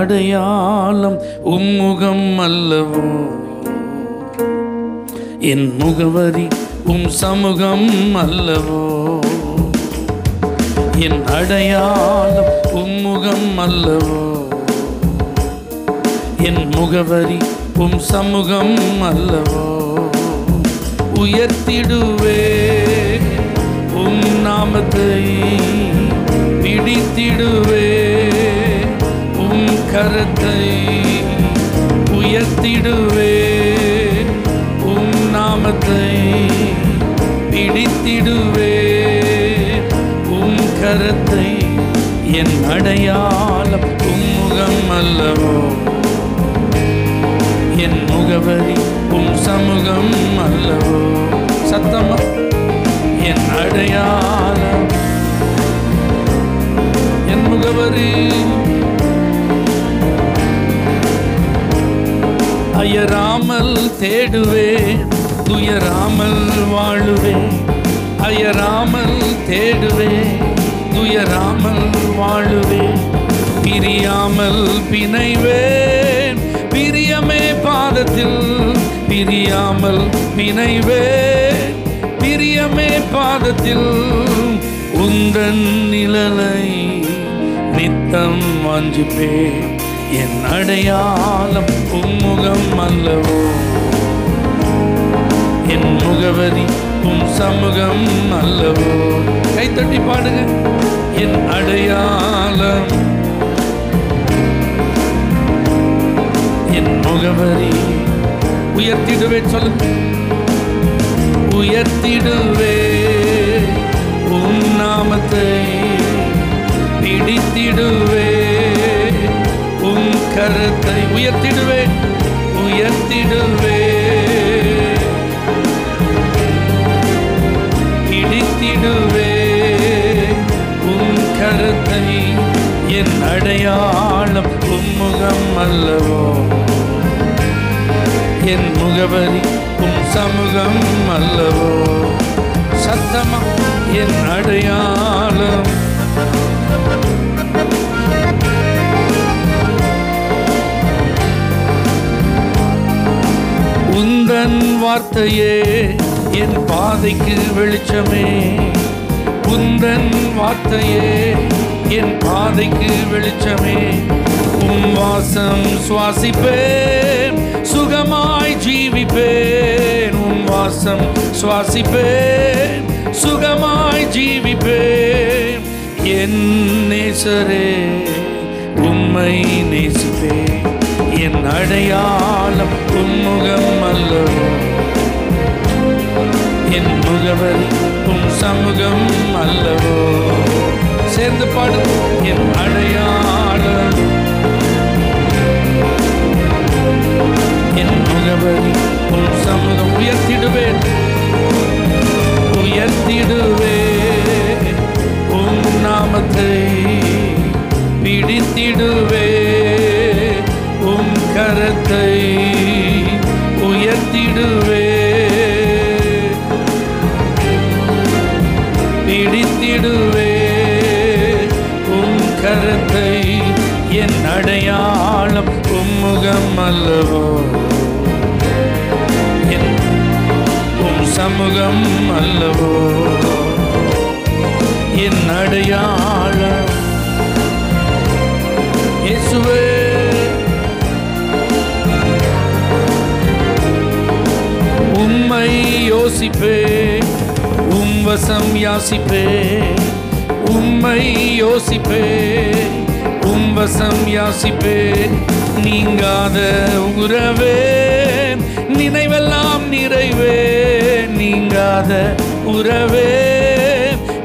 அடையாளம் உம்முகம் அல்லவோ, என் முகவரி உம் சமூகம் அல்லவோ, என் அடையாளம் உம்முகம் அல்லவோ, என் முகவரி உம் சமூகம் அல்லவோ. உயர்த்திடுவே உம் நாமத்தை, பிடித்திடுவே உம் கரத்தை, உயர்த்திடுவே உம் நாமத்தை, பிடித்திடுவே உம் கரத்தை. என் அடையாளம் உம்முகம் அல்லவோ, என் முகவரி உம் சமூகம் அல்லவோ. சத்தமா என் அடையாளம் என் முகவரி, அயராமல் தேடுவே துயராமல் வாழுவே, அயராமல் தேடுவே துயராமல் வாழுவே, பிரியாமல் பிணைவேன் பிரியமே பாதத்தில், பிரியாமல் பிணைவேன் பிரியமே பாதத்தில். உந்தன் நிழலை நித்தம் வாஞ்சிப்பே, என் அடையாளம் உம்முகம் அல்லவோ, என் முகவரி உம் சமூகம் அல்லவோ. கைத்தட்டி பாடுங்க. என் அடையாளம் என் முகவரி, உயர்த்திடுவே சொல்லுங்க. உயர்த்திடுவே உம் நாமத்தை, பிடித்திடுவே உம் கரத்தை, உயர்த்திடுவே உயர்த்திடுவே பிடித்திடுவே உம் கரத்தை. என் அடையாளம் உம்முகம் அல்லவோ, என் முகவரி உம் சமூகம் அல்லவோ. சத்தமா என் அடையாளம் உந்தன் வார்த்தையே என் பாதைக்கு வெளிச்சமே, உந்தன் வார்த்தையே என் பாதைக்கு வெளிச்சமே. உம் வாசம் சுவாசிப்பேன் சுகமாய் ஜீவிப்பேன், உம் வாசம் சுவாசிப்பேன் சுகமாய் ஜீவிப்பேன். என் நேசரே உம்மை நேசிப்பேன், என் அடையாளம் உம்முகம் அல்லவோ, என் முகவரி உம் சமூகம் அல்லவோ. சேர்ந்து பாடு. என் அடையாளம் என் முகவரி உம் சமூகம். உயர்த்திடுவேன் உயர்த்திடுவே உம் நாமத்தை, பிடித்திடுவே உம் கரத்தை, உயர்த்திடுவே பிடித்திடுவே உம் கரத்தை. என் அடையாளம் உம்முகம் அல்லவோ, என் உம் சமூகம் அல்லவோ. என் அடையாளம் இயேசுவே, உம்மை யோசிப்பே உம் வசம் யாசிப்பே, உம்மை யோசிப்பே உம் வசம் யாசிப்பே. நீங்காத உறவே நினைவெல்லாம் நிறைவே, நீங்காத உறவே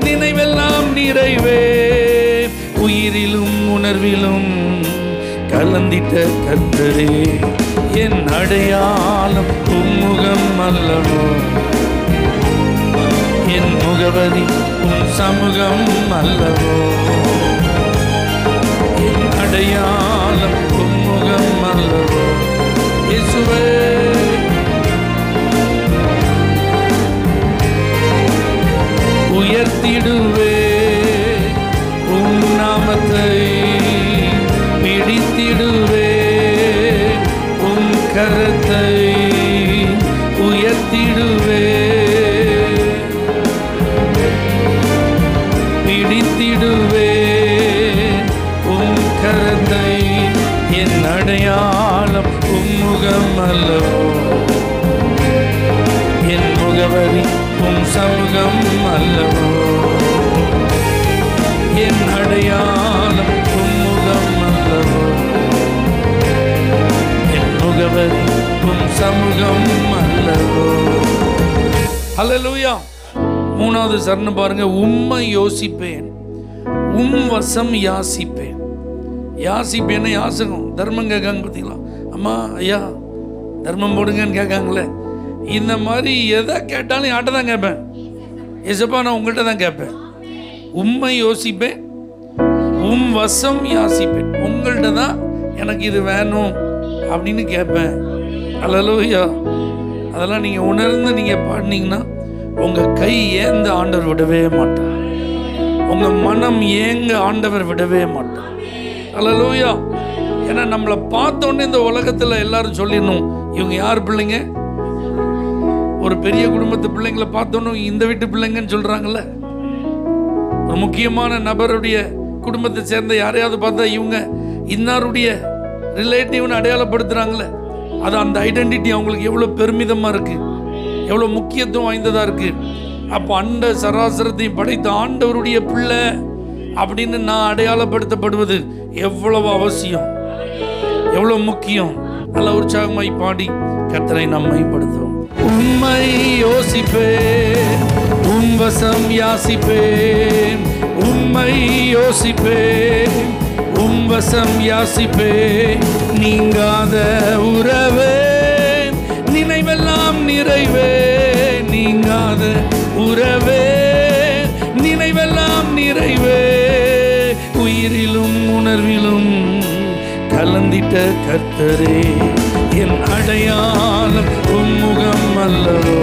நினைவெல்லாம் நிறைவே. உயிரிலும் உணர்விலும் கலந்திட்ட கர்த்தரே, என் அடையாளம் உம்முகம் அல்லவோ, என் முகவரி உம் சமூகம் அல்லவோ. என் அடையாளம் உம்முகம் அல்லவோ. இயேசுவே உயர்த்திடுவே உம் நாமத்தை, பிடித்திடுவே பிடித்திடுவே உம் கரத்தை உயர்த்திடுவே பிடித்திடுவே உம் கரத்தை என் அடையாளம் உம்முகம் அல்லவோ என் முகவரி உம் சமூகம் அல்லவோ என் அடையாளம் உம்முகம் அல்லவோ என் முகவரி உம் சமூகம் அல்லவோ. ஹல்லேலூயா. மூணாவது சரணம் பாருங்க. உம்மை யோசிப்பேன் உம் வசம் யாசிப்பேன். யாசிப்பேன்னு யாசகம் தர்மம் கேட்காங்க பார்த்தீங்களா? அம்மா ஐயா தர்மம் போடுங்கன்னு கேட்காங்களே. இந்த மாதிரி எதை கேட்டாலும் யார்கிட்ட தான் கேட்பேன்? ஏசப்பா நான் உங்கள்கிட்ட தான் கேட்பேன். உம்மை யோசிப்பேன் உம் வசம் யாசிப்பேன். உங்கள்கிட்ட தான் எனக்கு இது வேணும் அப்படின்னு கேட்பேன். அல்லேலூயா. அதெல்லாம் நீங்கள் உணர்ந்து நீங்கள் பாடினீங்கன்னா உங்கள் கை ஏந்த ஆண்டவர் விடவே மாட்டார். உங்கள் மனம் ஏங்க ஆண்டவர் விடவே மாட்டார். அல்லேலூயா. ஏன்னா நம்மளை பார்த்தோன்னே இந்த உலகத்தில் எல்லாரும் சொல்லிடணும் இவங்க யார் பிள்ளைங்க. ஒரு பெரிய குடும்பத்து பிள்ளைங்களை பார்த்தோன்னு இந்த வீட்டு பிள்ளைங்கன்னு சொல்கிறாங்கல்ல. ஒரு முக்கியமான நபருடைய குடும்பத்தை சேர்ந்த யாரையாவது பார்த்தா இவங்க இன்னாருடைய ரிலேட்டிவ்னு அடையாளப்படுத்துகிறாங்களே. அது அந்த ஐடென்டிட்டி அவங்களுக்கு எவ்வளோ பெருமிதமாக இருக்குது, எவ்வளோ முக்கியத்துவம் வாய்ந்ததாக இருக்குது. அப்போ அண்ட சராசரத்தையும் படைத்த ஆண்டவருடைய பிள்ளை அப்படின்னு நான் அடையாளப்படுத்தப்படுவது எவ்வளவு அவசியம், எவ்வளோ முக்கியம். நல்ல உற்சாகமாய் பாடி கர்த்தரை நம்மைப்படுத்துவோம். உம்மை யோசிப்பேன் உம் வசம் யாசிப்பேன். உம்மை யோசிப்பேன் உம் வசம் யாசிப்பேன். நீங்காத உறவே நினைவெல்லாம் நிறைவே. நீங்காத உறவே நினைவெல்லாம் நிறைவே. உயிரிலும் உணர்விலும் கலந்திட்ட கர்த்தரே என் அடையாளம் உம்முகம் அல்லவோ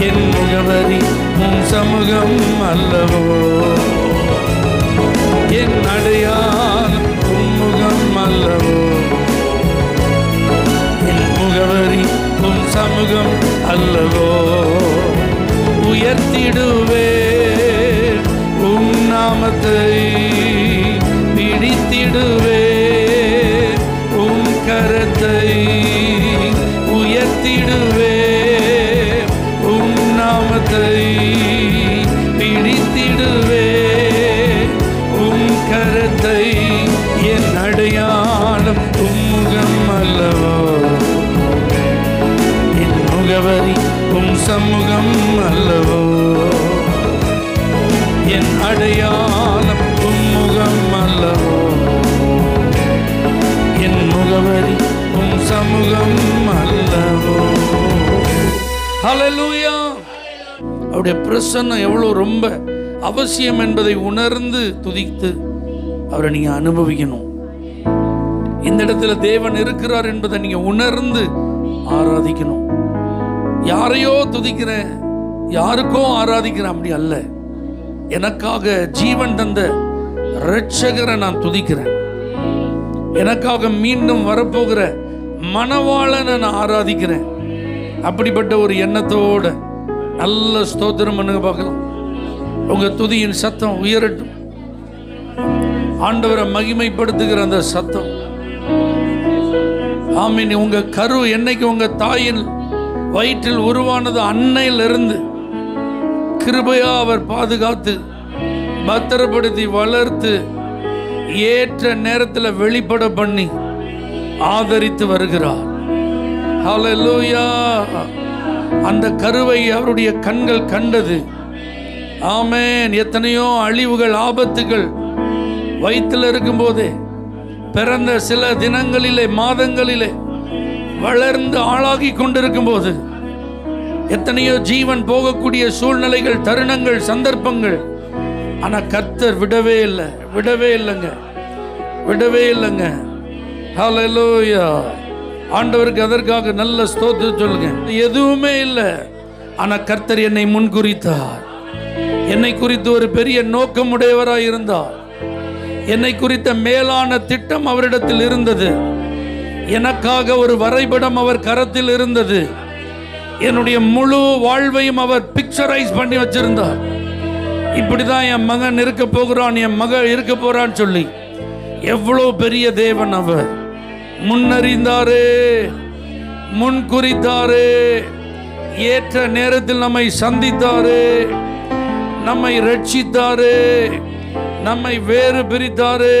என் முகவரி உம் சமூகம் அல்லவோ என் அடையாளம் உம்முகம் அல்லவோ என் முகவரி உம் சமூகம் அல்லவோ. உயர்த்திடுவே உம் நாமத்தை பிடித்திடுவே உம் கரத்தை உயர்த்திடுவே உம் நாமத்தை பிடித்திடுவே உம் கரத்தை என் அடையாளம் உம்முகம் அல்லவோ என் முகவரி உம் சமூகம் அல்லவோ என் அடையாளம் உம்முகம் அல்லவோ என் முகவரி உம் சமூகம் அல்லவோ. ஹல்லேலூயா. அவருடைய பிரசன்னம் எவ்வளோ ரொம்ப அவசியம் என்பதை உணர்ந்து துதித்து அவரை நீங்க அனுபவிக்கணும். இந்த இடத்துல தேவன் இருக்கிறார் என்பதை நீங்க உணர்ந்து ஆராதிக்கணும். யாரையோ துதிக்கிறேன், யாருக்கோ ஆராதிக்கிறேன் அப்படி அல்ல. எனக்காக ஜீவன் தந்த இரட்சகரை நான் துதிக்கிறேன். எனக்காக மீண்டும் வரப்போகிற மணவாளனை நான் ஆராதிக்கிறேன். அப்படிப்பட்ட ஒரு எண்ணத்தோட நல்ல ஸ்தோத்திரம் பண்ணுங்க பார்க்கலாம். உங்க துதியின் சத்தம் உயரட்டும். ஆண்டவரை மகிமைப்படுத்துகிற அந்த சத்தம். ஆமீன். உங்க கரு என்னைக்கு உங்க தாயின் வயிற்றில் உருவானது அன்னையிலிருந்து கிருபையா அவர் பாதுகாத்து பத்திரப்படுத்தி வளர்த்து ஏற்ற நேரத்தில் வெளிப்பட பண்ணி ஆதரித்து வருகிறார். ஹல்லேலூயா. அந்த கருவை அவருடைய கண்கள் கண்டது. ஆமென். எத்தனையோ அழிவுகள் ஆபத்துகள் வயிற்றில் இருக்கும் போதே பிறந்த சில தினங்களிலே மாதங்களிலே வளர்ந்து ஆளாகி கொண்டிருக்கும் போது எத்தனையோ ஜீவன் போகக்கூடிய சூழ்நிலைகள், தருணங்கள், சந்தர்ப்பங்கள். ஆனா கர்த்தர் விடவே இல்லைங்க. ஹல்லேலூயா. ஆண்டவருக்கு அதற்காக நல்ல ஸ்தோத்திரம் சொல்லுங்க. எதுவுமே இல்லை. ஆனா கர்த்தர் என்னை முன்குறித்தார். என்னை குறித்து ஒரு பெரிய நோக்கம் உடையவராய் இருந்தார். என்னை குறித்த மேலான திட்டம் அவரிடத்தில் இருந்தது. எனக்காக ஒரு வரைபடம் அவர் கரத்தில் இருந்தது. என்னுடைய முழு வாழ்வையும் அவர் பிக்சரைஸ் பண்ணி வச்சிருந்தார். இப்படிதான் என் மகன் இருக்க போகிறான், என் மகள் இருக்க போறான்னு சொல்லி. எவ்வளோ பெரிய தேவன் அவர்! முன்னறிந்தாரே, முன் குறித்தாரே, ஏற்ற நேரத்தில் நம்மை சந்தித்தாரே, நம்மை ரட்சித்தாரே, நம்மை வேறு பிரித்தாரே.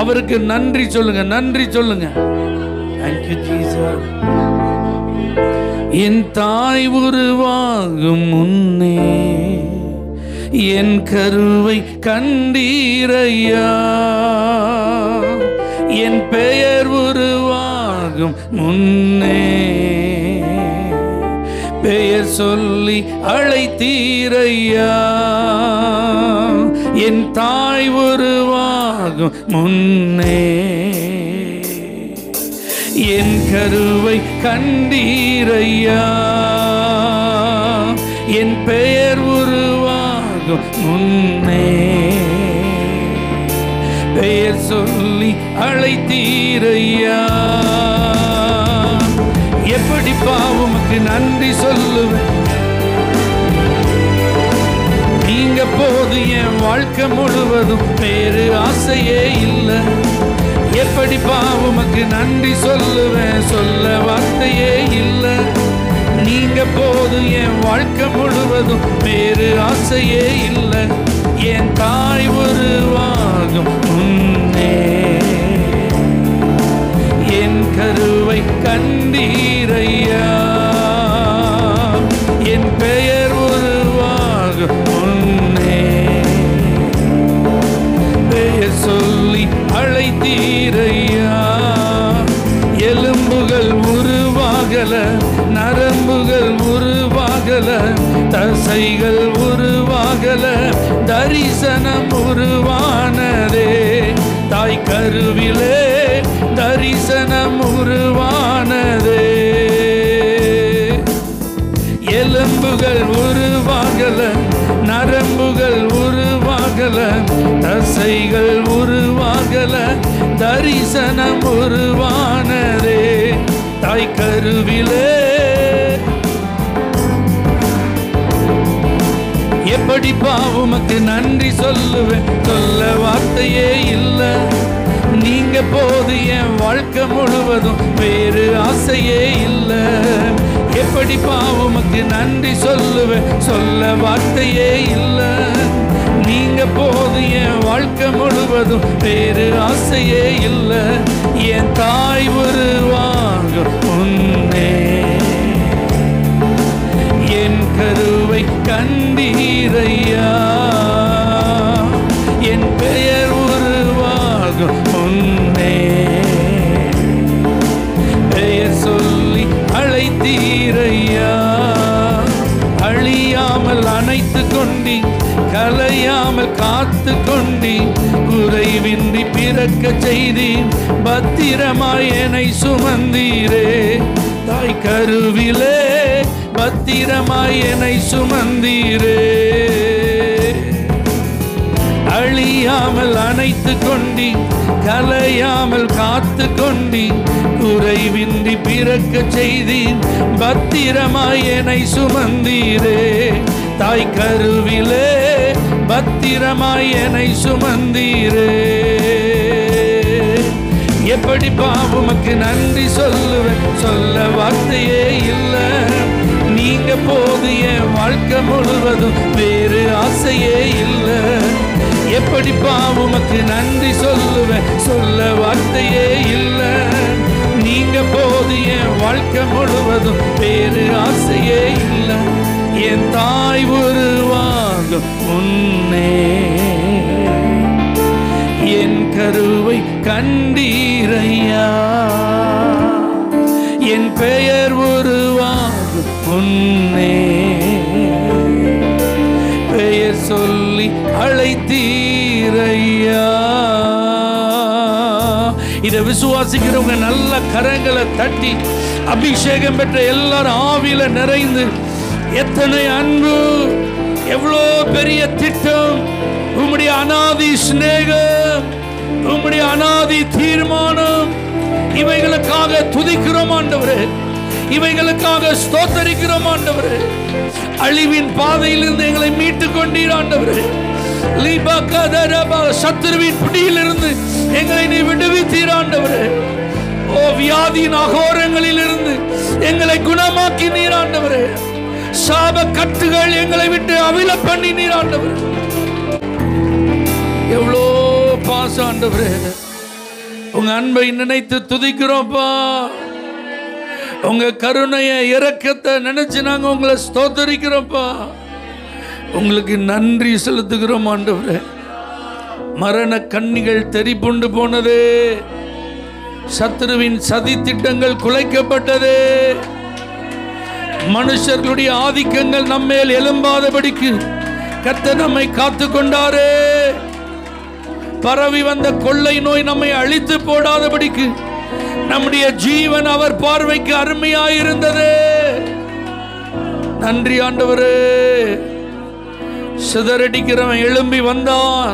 அவருக்கு நன்றி சொல்லுங்க, நன்றி சொல்லுங்க. Thank you Jesus. என் தாய் உருவாகும் முன்னே என் கருவை கண்டீரையா, என் பெயர் உருவாகும் முன்னே பெயர் சொல்லி அழைத்தீரையா, என் தாய் உருவாகும் முன்னே என் கருவை கண்டீரையா, என் பெயர் உருவாகும் முன்னே பெயர் சொல்லி அழைத்தீரையா. எப்படி பாவமுக்கு நன்றி சொல்லுவேன், நீங்க போது என் வாழ்க்கை முழுவதும் வேறு ஆசையே இல்லை. எப்படி பாவமுக்கு நன்றி சொல்லுவேன், சொல்ல வார்த்தையே இல்லை. நீங்க போது என் வாழ்க்கை முழுவதும் வேறு ஆசையே இல்லை. என் தாய் உருவாகும் முன்னே என் கருவை கண்டீரையா, என் பெயர் உருவாகும் முன்னே பெயர் சொல்லி அழைத்தீரையா. எலும்புகள் உருவாகல, நரம்புகள் உருவாகல, தசைகள் உருவாகல, தரிசனம் உருவானதே. தாய் கருவிலே தரிசனம் உருவானதே. எலும்புகள் உருவாகல, நரம்புகள் உருவாகல, தசைகள் உருவாகல, தரிசனம் உருவானதே. தாய் கருவிலே எப்படி பாவமுக்கு நன்றி சொல்லுவேன், சொல்ல வார்த்தையே இல்லை. நீங்க போது என் வாழ்க்கை முழுவதும் வேறு ஆசையே இல்லை. எப்படி பாவமுக்கு நன்றி சொல்லுவேன், சொல்ல வார்த்தையே இல்லை. நீங்க போது என் வாழ்க்கை முழுவதும் வேறு ஆசையே இல்லை. என் தாய் உருவாகும் முன்னே என் கருவை கண்டீரையா, என் பெயர் உருவாகும் முன்னே பெயர் சொல்லி அழைத்தீரையா. அழியாமல் அணைத்து கொண்டி, கலையாமல் காத்து கொண்டி, குறைவின்றி பிறக்க செய்தி, பத்திரமாய் என்னை சுமந்தீரே. தாய் கருவிலே பத்திரமாய் என்னை சுமந்தீரே. அழியாமல் அணைத்து கொண்டி, கலையாமல் காத்து கொண்டி, குறைவின்றி பிறக்க செய்தி, பத்திரமாய் என்னை சுமந்தீரே. தாய் கருவிலே பத்திரமாய் என்னை சுமந்தீரே. எப்படி பாவமுக்கு நன்றி சொல்லுவேன், சொல்ல வார்த்தையே இல்லை. நீங்க போது என் வாழ்க்கை முழுவதும் வேறு ஆசையே இல்லை. எப்படி பாவமுக்கு நன்றி சொல்லுவேன், சொல்ல வார்த்தையே இல்லை. நீங்க போது என் வாழ்க்கை முழுவதும் வேறு ஆசையே இல்லை. என் தாய் உருவாகும் முன்னே என் கருவை கண்டீரையா, என் பெயர் உருவாகும் முன்னே பெயர் சொல்லி அழைத்தீரையா. இதை விசுவாசிக்கிறவங்க நல்ல கரங்களை தட்டி, அபிஷேகம் பெற்ற எல்லாரும் ஆவியில நிறைந்து, எத்தனை அன்பு, எவ்வளோ பெரிய திட்டம், உம்முடைய அநாதி சிநேகம், உம்முடைய அனாதி தீர்மானம். இவைகளுக்காக துதிக்கிறோம் ஆண்டவரே, இவைகளுக்காக ஸ்தோத்தரிக்கிறோம் ஆண்டவரே. அழிவின் பாதையிலிருந்து எங்களை மீட்டுக் கொண்டீர் ஆண்டவரே. சத்துருவின் பிடியிலிருந்து எங்களை நீ விடுவித்தீர் ஆண்டவரே. ஓ, வியாதியின் அகோரங்களில் இருந்து எங்களை குணமாக்கி நீர் ஆண்டவரே. சாப கட்டுகள் எங்களை விட்டு அவிழ பண்ணி நீர் ஆண்டவரே. எவ்வளோ பாசம் ஆண்டவரே. உங்க அன்பை நினைத்து துதிக்கிறோம்ப்பா. உங்க கருணைய இரக்கத்தை நினைச்சு நாங்க உங்களை ஸ்தோத்தரிக்கிறோம்ப்பா. உங்களுக்கு நன்றி செலுத்துகிறோம் ஆண்டவரே. மரண கண்ணிகள் தெரிப்புண்டு போனதே, சத்துருவின் சதி திட்டங்கள் குலைக்கப்பட்டதே, மனுஷர்களுடைய ஆதிக்கங்கள் நம்மேல் எழும்பாதபடிக்கு கர்த்தர் நம்மை காத்து கொண்டாரே. பரவி வந்த கொள்ளை நோய் நம்மை அழித்து போடாதபடிக்கு நம்முடைய ஜீவன் அவர் பார்வைக்கு அருமையாயிருந்தது. நன்றி ஆண்டவரே. சிதறடிக்கிறவன் எழும்பி வந்தான்,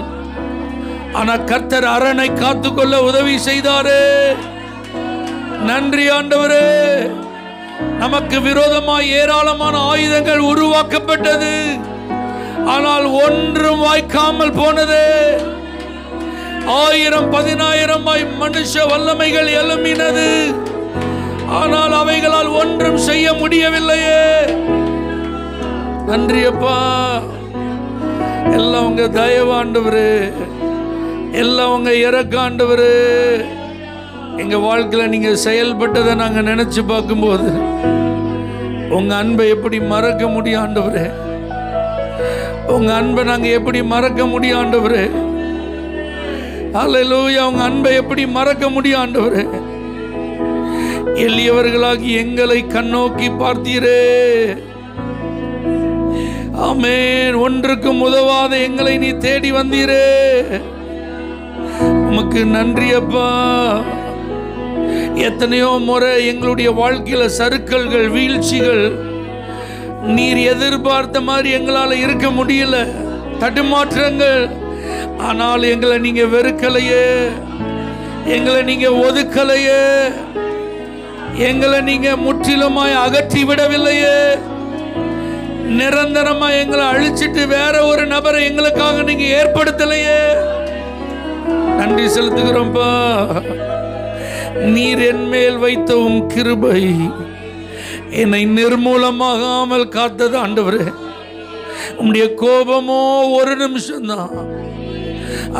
ஆனா கர்த்தர் அரணை காத்துக்கொள்ள உதவி செய்தாரே. நன்றி ஆண்டவரே. நமக்கு விரோதமாய் ஏராளமான ஆயுதங்கள் உருவாக்கப்பட்டது, ஆனால் ஒன்றும் வாய்க்காமல் போனது. 1000 10,000 மனுஷ வல்லமைகள் எழும்பினது, ஆனால் அவைகளால் ஒன்றும் செய்ய முடியவில்லையே. நன்றி அப்பா. எல்லாம் உங்க தயவாண்டவரே, எல்லாம் உங்க இரக்காண்டவரே. எங்க வாழ்க்கையில நீங்க செயல்பட்டதை நாங்க நினைச்சு பார்க்கும்போது உங்க அன்பை எப்படி மறக்க முடியும் ஆண்டவரே? உங்க அன்பை நாங்க எப்படி மறக்க முடியும் ஆண்டவரே? அல்லேலூயா. உங்க அன்பை எப்படி மறக்க முடியும் ஆண்டவரே? எளியவர்களாகி எங்களை கண்ணோக்கி பார்த்தீரே. ஆமென். ஒன்றுக்கும் உதவாத எங்களை நீ தேடி வந்தீரே. உமக்கு நன்றி அப்பா. எத்தனையோ முறை எங்களுடைய வாழ்க்கையில சறுக்கல்கள், வீழ்ச்சிகள், நீர் எதிர்பார்த்த மாதிரி எங்களால் இருக்க முடியல, தடுமாற்றங்கள். ஆனால் எங்களை நீங்க வெறுக்கலையே, எங்களை நீங்க ஒதுக்கலையே, எங்களை நீங்க முற்றிலுமாய் அகற்றி விடவில்லையே. நிரந்தரமா எங்களை அழிச்சிட்டு வேற ஒரு நபரை எங்களுக்காக நீங்க ஏற்படுத்தலையே. நன்றி செலுத்துகிறோம்ப்பா. நீர் என் மேல் வைத்த உம் கிருபை என்னை நிர்மூலமாகாமல் காத்தது ஆண்டவரே. உம்முடைய கோபமோ ஒரு நிமிஷம்தான்,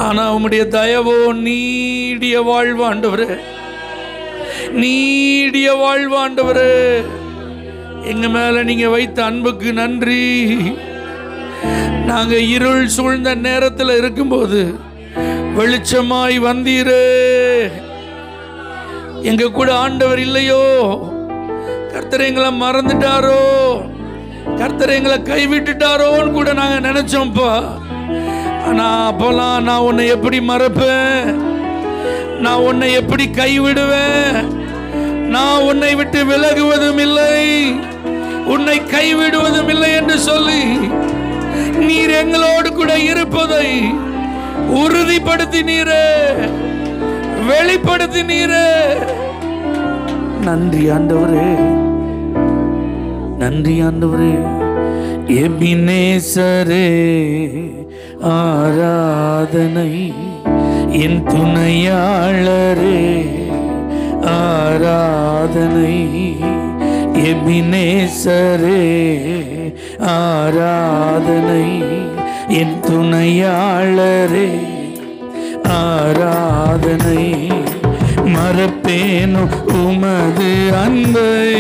ஆனா உம்முடைய தயவோ நீடிய வாழ்வாண்டவரே, நீடிய வாழ்வாண்டவரே. எங்க மேல நீங்க வைத்த அன்புக்கு நன்றி. நாங்க இருள் சூழ்ந்த நேரத்தில் இருக்கும்போது வெளிச்சமாய் வந்தீரே. எங்க கூட ஆண்டவர் இல்லையோ, கர்த்தர் எங்களை மறந்துட்டாரோ, கர்த்தர் எங்களை கைவிட்டுட்டாரோன்னு கூட நாங்க நினைச்சோம்ப்பா. ஆனா அப்பெல்லாம் நான் உன்னை எப்படி மறப்பேன், நான் உன்னை எப்படி கைவிடுவேன், நான் உன்னை விட்டு விலகுவதும் இல்லை, உன்னை கைவிடுவதும் இல்லை என்று சொல்லி நீர் எங்களோடு கூட இருப்பதை உறுதிப்படுத்தினீரே, வெளிப்படுத்தினீரே. நன்றி ஆண்டவரே, நன்றி ஆண்டவரே. எபினேசரே ஆராதனை, என் துணையாளரே ஆராதனை. எபினேசரே ஆராதனை, என் துணையாளரே ஆராதனை. மறப்பேனோ உமது அன்பை,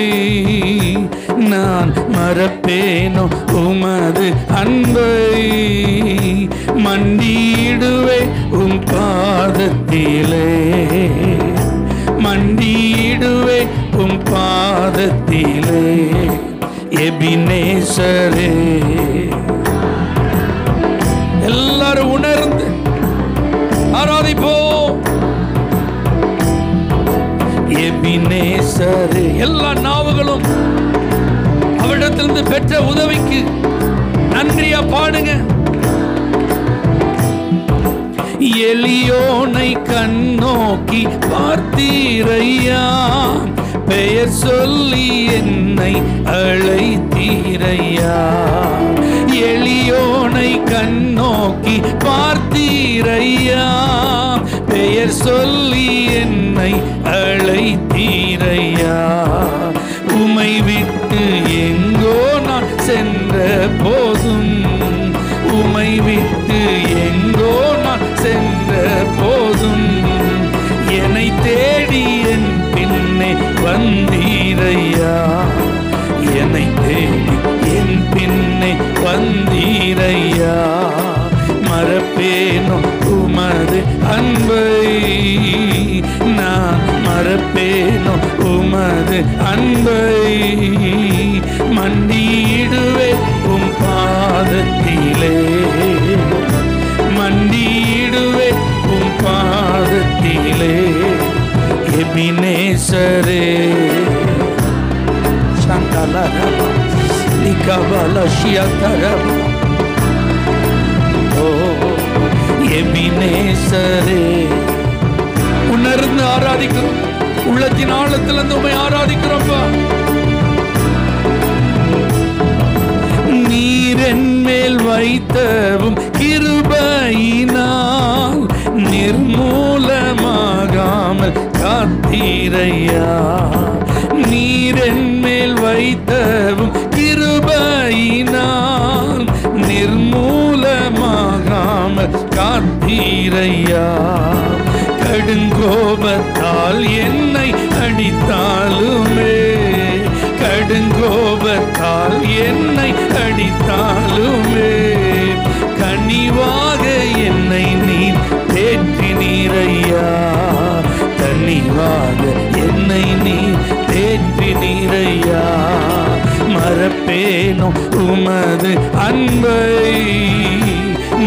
நான் மறப்பேனோ உமது அன்பை. மண்டியிடுவே உம் பாதத்திலே, மண்டியிடுவே உம் பாதத்திலே. எபினேசரே. எல்லாரும் உணர்ந்து ஆராதிப்போம். எபினேசரே. எல்லா நாவுகளும் அவரிடத்திலிருந்து பெற்ற உதவிக்கு நன்றியா பாடுங்க. எளியோனை கண்ணோக்கி பார்த்தீரையா, பெயர் சொல்லி என்னை அழைத்தீரையா. எளியோனை கண்ணோக்கி பார்த்தீரையா, பெயர் சொல்லி என்னை அழைத்தீரையா. உமை விட்டு எங்கோ நான் சென்ற போதும், உமை விட்டு எங்கோ நான் சென்ற போதும், என்னை தேடி என் பின்னே வந்தீரையா. என்னை தேடி என் பின்னே வந்தீரையா. மறப்பேனோ உமது அன்பை, நான் மறப்பேனோ உமது அன்பை. மண்டியிடுவே உம் பாதத்திலே, மண்டியிடுவே உம் பாதத்திலே. எபினேசரே சங்கலரபா லிகபலஷியதரபா. ஓ எபினேசரே, உணர்ந்து ஆராதிக்கிறோம், உள்ளத்தின் ஆழத்திலிருந்து உம்மை ஆராதிக்கிறோம்ப்பா. நீர் என் மேல் வைத்தவும் கிருபையினால் நிர்மூலமாகாமல் காத்தீரையா. நீர் என் மேல் வைத்தவும் கிருபையினால் நிர்மூலமாகாமல் காத்தீரையா. கடுங்கோபத்தால் என்னை அடித்தாலுமே, கடுங்கோபத்தால் என்னை அடித்தாலுமே, கனிவாக என்னை நீர் தேற்றினீரையா. கனிவாக என்னை நீர் தேற்றினீரையா. மறப்பேனோ உமது அன்பை,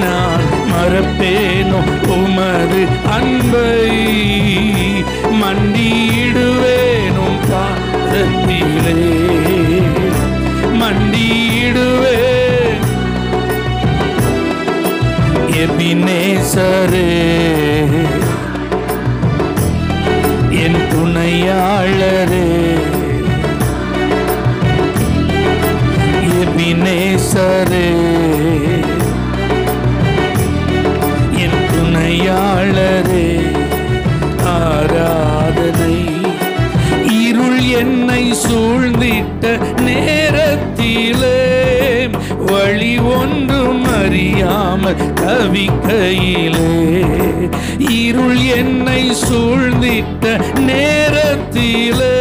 நான் மறப்பேனோ உமது அன்பை. மண்டியிடுவேனும் பாதத்திலே, மண்டியிடுவே. எபினேசரே, என் துணையாளரே. எபினேசரே, என் துணையாளரே. ஆராதனை. இருள் என்னை சூழ்ந்திட்ட நேரத்திலே, வழி ஒன்றும் அறியாமல் தவிக்கையிலே, இருள் என்னை சூழ்ந்திட்ட நேரத்திலே,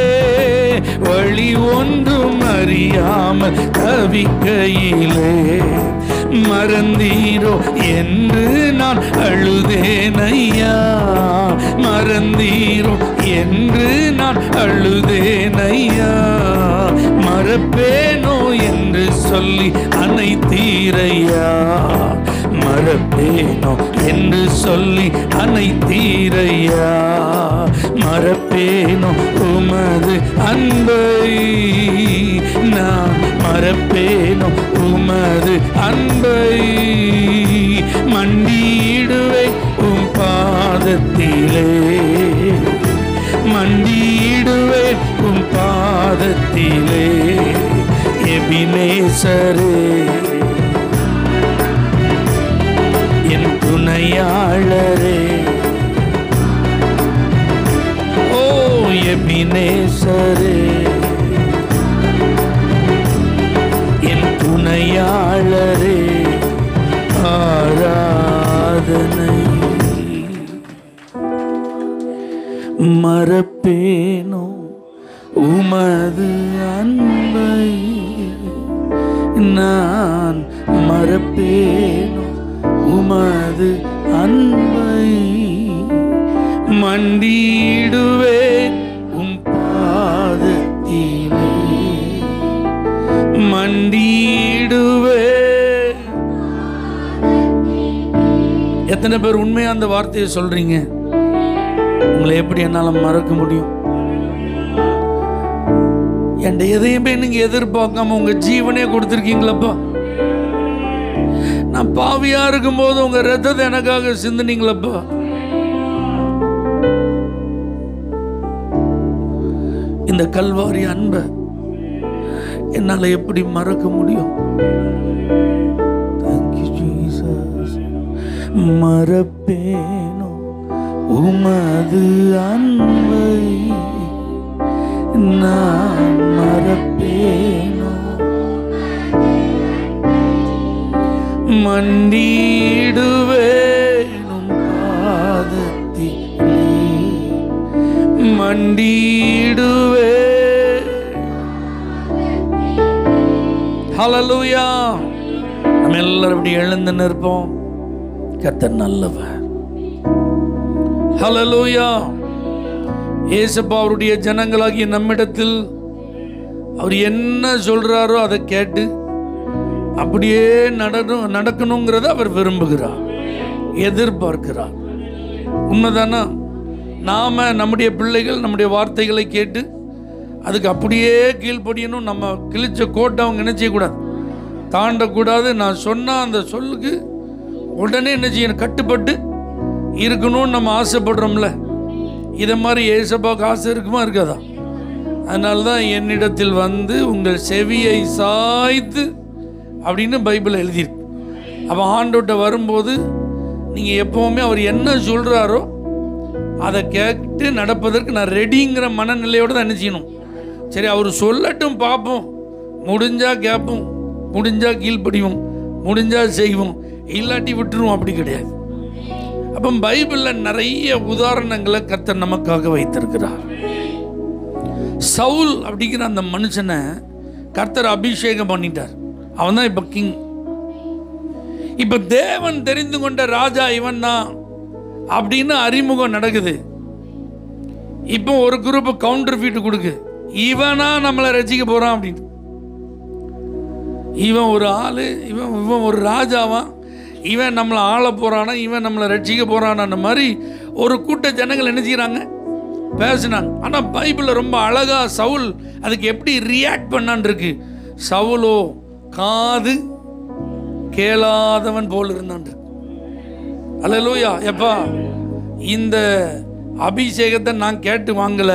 வழி ஒன்றும் அறியாமல் தவிக்கையிலே, மறந்தீரோ என்று நான் அழுதேனையா. மறந்தீரோ என்று நான் அழுதேனையா. மறப்பேனோ என்று சொல்லி அனைத்தீரையா. மறப்பேனோ என்று சொல்லி அனைத்தீரையா. மறப்பேனோ உமது அன்பை, நான் மறப்பேனோ உமது அன்பை. மண்டியிடுவே உம் பாதத்திலே, மண்டியிடுவே உம் பாதத்திலே. எபினேசரே, என் துணையாளரே. ஓ எபினேசரே, என் துணையாளரே. ஆராதனை. மறப்பேனோ உமது அன்பை, நான் மறப்பேனோ உமது அன்பை. மண்டியிடுவேன் உம் பாதத்திலே, மண்டியிடுவேன். எத்தனை பேர் உண்மையா அந்த வார்த்தையை சொல்றீங்க? உங்களை எப்படி என்னால மறக்க முடியும்? என் எதையுமே நீங்க எதிர்பார்க்காம உங்க ஜீவனே கொடுத்துருக்கீங்களப்பா. நான் பாவியா இருக்கும்போது உங்க ரத்தத்தை எனக்காக சிந்தினீங்களப்பா. இந்த கல்வாரி அன்பை என்னால எப்படி மறக்க முடியும்? Thank you Jesus. மறப்பேனோ உமது அன்பை, நான் மறப்பேனோ? மண்டிடுவேனும் பாதத்திலே, மண்டிடுவே. ஹல்லேலூயா. நம்ம எல்லாரும் இப்படி எழுந்து நிற்போம். கர்த்தர் நல்லவர். ஹல்லேலூயா. இயேசுப்பா அவருடைய ஜனங்களாகிய நம்மிடத்தில் அவர் என்ன சொல்றாரோ அதை கேட்டு அப்படியே நடக்கணுங்கிறத அவர் விரும்புகிறார், எதிர்பார்க்கிறார். உண்மைதானா? நாம நம்முடைய பிள்ளைகள் நம்முடைய வார்த்தைகளை கேட்டு அதுக்கு அப்படியே கீழ்ப்படியணும். நம்ம கிழிச்ச கோட்டை அவங்க என்ன செய்யக்கூடாது, தாண்டக்கூடாது. நான் சொன்னால் அந்த சொல்லுக்கு உடனே என்ன செய்யணும், கட்டுப்பட்டு இருக்கணும்னு நம்ம ஆசைப்படுறோம்ல. இதை மாதிரி ஏசப்பாவுக்கு ஆசை இருக்குமா இருக்காதா? அதனால தான் என்னிடத்தில் வந்து உங்கள் செவியை சாய்த்து அப்படின்னு பைபிள் எழுதியிருக்கு. அப்போ ஆண்டோட்ட வரும்போது நீங்கள் எப்போவுமே அவர் என்ன சொல்கிறாரோ அதை கேட்டு நடப்பதற்கு நான் ரெடிங்கிற மனநிலையோடு தான் என்ன செய்யணும். சரி, அவர் சொல்லட்டும், பார்ப்போம், முடிஞ்சால் கேட்போம், முடிஞ்சால் கீழ்ப்படிவோம், முடிஞ்சால் செய்வோம், இல்லாட்டி விட்டுருவோம், அப்படி கிடையாது. அப்போ பைபிளில் நிறைய உதாரணங்களை கர்த்தர் நமக்காக வைத்திருக்கிறார். சவுல் அப்படிங்கிற அந்த மனுஷனை கர்த்தர் அபிஷேகம் பண்ணிட்டார். அவன் தான் இப்போ கிங். இப்போ தேவன் தெரிந்து கொண்ட ராஜா இவன் தான் அப்படின்னு அறிமுகம் நடக்குது. இப்போ ஒரு குரூப் கவுண்டர் ஃபீட் கொடுக்கு, இவனா நம்மளை ரசிக்க போறான் அப்படின்னு. இவன் ஒரு ஆளு, இவன் ஒரு ராஜாவா, இவன் நம்மளை ஆள போறானா, இவன் நம்மளை ரசிக்க போறான மாதிரி ஒரு கூட்ட ஜனங்கள் என்ன செய்யறாங்க, பேசினாங்க. ஆனால் பைபிளில் ரொம்ப அழகா சவுல் அதுக்கு எப்படி ரியாக்ட் பண்ணான் இருக்கு. சவுலோ காது கேளாதவன் போல் இருந்தான். அல்லேலூயா. எப்பா, இந்த அபிஷேகத்தை நான் கேட்டு வாங்கல,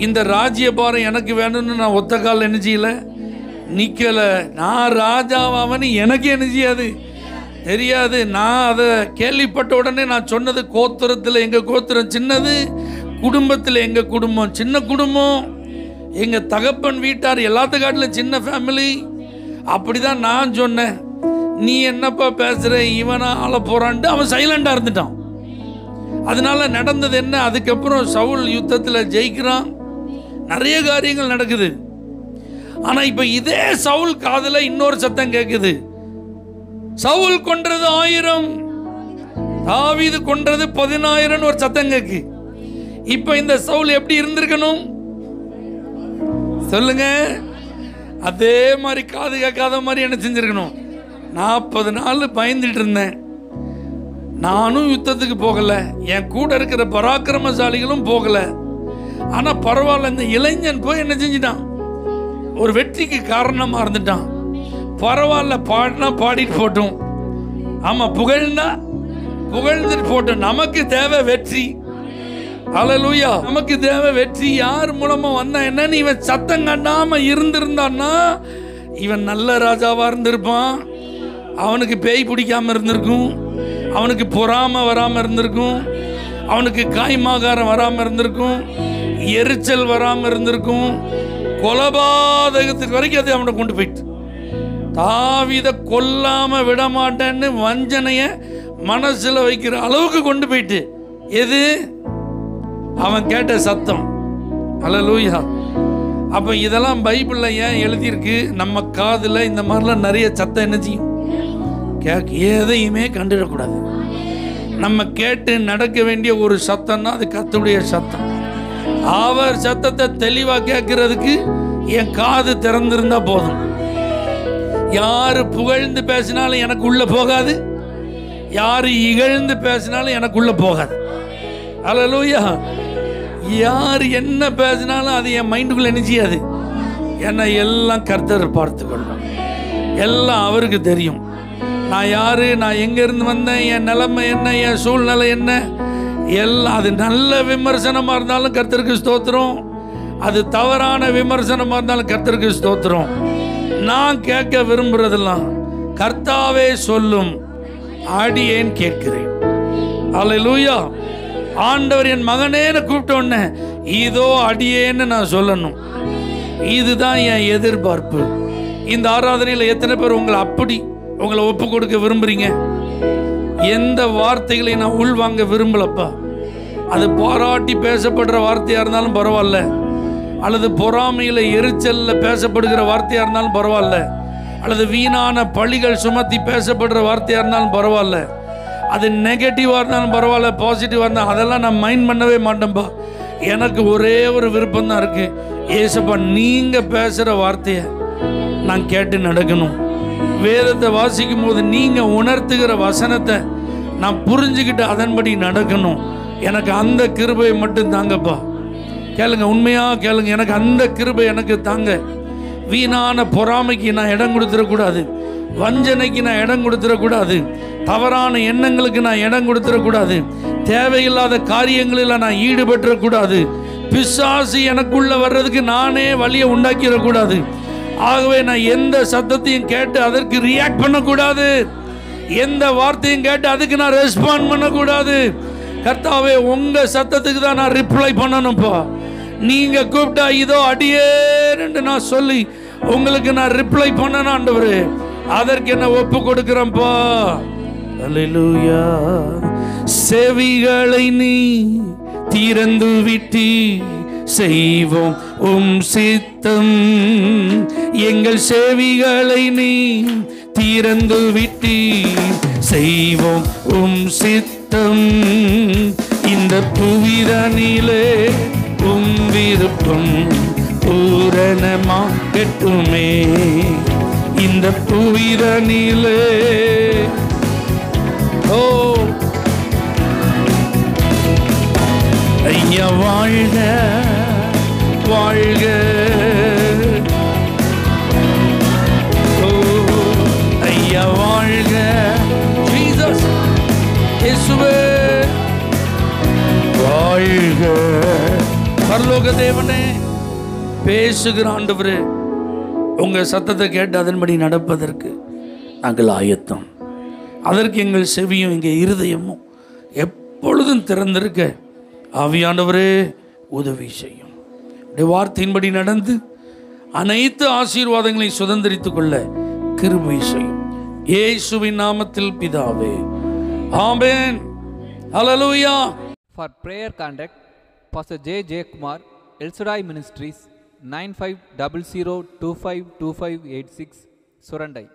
இந்த ராஜ்யபாரம் எனக்கு வேணும்னு நான் ஒத்த கால என்ன செய்யல, நிக்கல. நான் ராஜாவாவன்னு எனக்கு என்ன செய்யாது, தெரியாது. நான் அதை கேள்விப்பட்ட உடனே நான் சொன்னது, கோத்திரத்தில் எங்கள் கோத்திரம் சின்னது, குடும்பத்தில் எங்கள் குடும்பம் சின்ன குடும்பம், எங்கள் தகப்பன் வீட்டார் எல்லாத்துக்காட்டிலும் சின்ன ஃபேமிலி, அப்படிதான் நான் சொன்னேன். நீ என்னப்பா பேசுற, இவனா ஆள போறான்ட்டு அவன் சைலண்டா இருந்துட்டான். அதனால நடந்தது என்ன, அதுக்கப்புறம் சவுல் யுத்தத்தில் ஜெயிக்கிறான், நிறைய காரியங்கள் நடக்குது. ஆனா இப்ப இதே சவுல் காதுல இன்னொரு சத்தம் கேட்குது. சவுல் கொன்றது 1000, தாவீது கொன்றது 10000 ஒரு சத்தம் கேட்கு. இப்ப இந்த சவுல் எப்படி இருந்திருக்கணும் சொல்லுங்க? அதே மாதிரி காது கேட்காத மாதிரி என்ன செஞ்சிருக்கணும். 40 நாள் பயந்துட்டு இருந்தேன், நானும் யுத்தத்துக்கு போகல, என் கூட இருக்கிற பராக்கிரமசாலிகளும் போகல. ஆனா பரவாயில்ல, இந்த இளைஞன் போய் என்ன செஞ்சிட்டான், ஒரு வெற்றிக்கு காரணமா இருந்துட்டான். பரவாயில்ல, பாடினா பாடிட்டு போட்டோம், ஆமா புகழ்னா புகழ்ந்துட்டு போட்டோம். நமக்கு தேவை வெற்றி. அல்லேலூயா. நமக்கு தேவை வெற்றி. யார் மூலமா வந்தா என்னன்னு இவன் சத்தம் கண்டாம இருந்திருந்தான்னா இவன் நல்ல ராஜாவா இருந்திருப்பான். அவனுக்கு பேய் பிடிக்காம இருந்திருக்கும், அவனுக்கு பொறாம வராம இருந்திருக்கும், அவனுக்கு காய்மாகாரம் வராம இருந்திருக்கும், எரிச்சல் வராம இருந்திருக்கும், கொலபாதகத்துக்கு வரைக்கும் அது அவனை கொண்டு போயிட்டு, தாவீதை கொல்லாம விட மாட்டேன்னு வஞ்சனைய மனசுல வைக்கிற அளவுக்கு கொண்டு போயிட்டு. எது? அவன் கேட்ட சத்தம். அல்லேலூயா. அப்ப இதெல்லாம் பைபிள்ல ஏன் எழுதியிருக்கு? நம்ம காதுல இந்த மாதிரிலாம் நிறைய சத்தம் என்ன செய்யும், எதையுமே கண்டுடக்கூடாது. நம்ம கேட்டு நடக்க வேண்டிய ஒரு சத்தம்னா அது கர்த்தருடைய சத்தம். அவர் சத்தத்தை தெளிவா கேட்கறதுக்கு என் காது திறந்திருந்தா போதும். யாரு புகழ்ந்து பேசினாலும் எனக்கு உள்ள போகாது, யாரு இகழ்ந்து பேசினாலும் எனக்கு உள்ள போகாது. அல்லேலூயா. யார் என்ன பேசினாலும் அது என் மைண்டுக்குள்ள என்ன செய்யாது. ஏன்னா எல்லாம் கர்த்தர் பார்த்து கொள்ளும், எல்லாம் அவருக்கு தெரியும். நான் யாரு, நான் எங்கேருந்து வந்தேன், என் நிலைமை என்ன, என் சூழ்நிலை என்ன, எல்லாம் அது நல்ல விமர்சனமாக இருந்தாலும் கர்த்தருக்கு ஸ்தோத்திரம், அது தவறான விமர்சனமாக இருந்தாலும் கர்த்தருக்கு ஸ்தோத்திரம். நான் கேட்க விரும்புறதெல்லாம் கர்த்தாவே சொல்லும், அடியேன் கேட்கிறேன். அல்லேலூயா. ஆண்டவர் என் மகனேன்னு கூப்பிட்டோன்னே இதோ அடியேன்னு நான் சொல்லணும். இதுதான் என் எதிர்பார்ப்பு. இந்த ஆராதனையில் எத்தனை பேர் உங்களை ஒப்பு கொடுக்க விரும்புறீங்க? எந்த வார்த்தைகளையும் நான் உள்வாங்க விரும்பலப்பா. அது பாராட்டி பேசப்படுற வார்த்தையாக இருந்தாலும் பரவாயில்ல, அல்லது பொறாமையில் எரிச்சலில் பேசப்படுகிற வார்த்தையாக இருந்தாலும் பரவாயில்ல, அல்லது வீணான பழிகள் சுமத்தி பேசப்படுற வார்த்தையாக இருந்தாலும் பரவாயில்ல, அது நெகட்டிவாக இருந்தாலும் பரவாயில்ல, பாசிட்டிவாக இருந்தாலும் அதெல்லாம் நான் மைண்ட் பண்ணவே மாட்டேன்ப்பா. எனக்கு ஒரே ஒரு விருப்பம் தான் இருக்குது. ஏசப்பா, நீங்கள் பேசுகிற வார்த்தையை நான் கேட்டு நடக்கணும். வேதத்தை வாசிக்கும் போது நீங்கள் உணர்த்துகிற வசனத்தை நான் புரிஞ்சுக்கிட்டு அதன்படி நடக்கணும். எனக்கு அந்த கிருபையை மட்டும் தாங்கப்பா. கேளுங்க, உண்மையாக கேளுங்க, எனக்கு அந்த கிருபை எனக்கு தாங்க. வீணான பொறாமைக்கு நான் இடம் கொடுத்துடக்கூடாது, வஞ்சனைக்கு நான் இடம் கொடுத்துடக்கூடாது, தவறான எண்ணங்களுக்கு நான் இடம் கொடுத்துடக்கூடாது, தேவையில்லாத காரியங்களில் நான் ஈடுபட்டுறக்கூடாது, பிசாசு எனக்குள்ள வர்றதுக்கு நானே வழியை உண்டாக்கிடக்கூடாது. ஆகவே நான் எந்த சத்தத்தையும் கேட்டு அதற்கு ரியாக்ட் பண்ணக்கூடாது, எந்த வார்த்தையும் கேட்டு அதுக்கு நான் ரெஸ்பாண்ட் பண்ணக்கூடாது. கர்த்தாவே, உங்க சத்தத்துக்கு தான் நான் ரிப்ளை பண்ணணும்ப்பா. நீங்க கூப்பிட்டா இதோ அடியேன்னு நான் சொல்லி உங்களுக்கு நான் ரிப்ளை பண்ணணும் ஆண்டவரே. அதற்கு என்ன ஒப்பு கொடுக்கிறேன்ப்பா. அல்லேலூயா. செவிகளை நீ திறந்து விட்டி செய்வோம் உம் சித்தம். எங்கள் செவிகளை நீ திறந்து விட்டி செய்வோம் உம் சித்தம். இந்த புவிதனிலே உம் விருப்பம் பூரணமாகட்டுமே. இந்த புவிதனிலே ஓ ஐயா, வாழ்க வாழ்க, ஓ ஐயா வாழ்க. ஜீசஸ், இயேசுவே வாழ்க. பரலோக தேவனே, பேசுகிற ஆண்டவரே, உங்க சத்தத்தை கேட்டு அதன்படி நடப்பதற்கு நாங்கள் ஆயத்தம். அதற்கு எங்கள் செவியும் எங்கள் இருதயமும் எப்பொழுதும் திறந்திருக்க ஆவியானவரே உதவி செய்யும். வார்த்தையின்படி நடந்து அனைத்து ஆசீர்வாதங்களை சுதந்திரித்துக் கொள்ள கிருபை செய்யும். இயேசுவின் நாமத்தில் பிதாவே, ஆமென். ஹல்லேலூயா. For prayer contact, Pastor J. J. Kumar, El Shaddai Ministries, 9500252586, Surandai.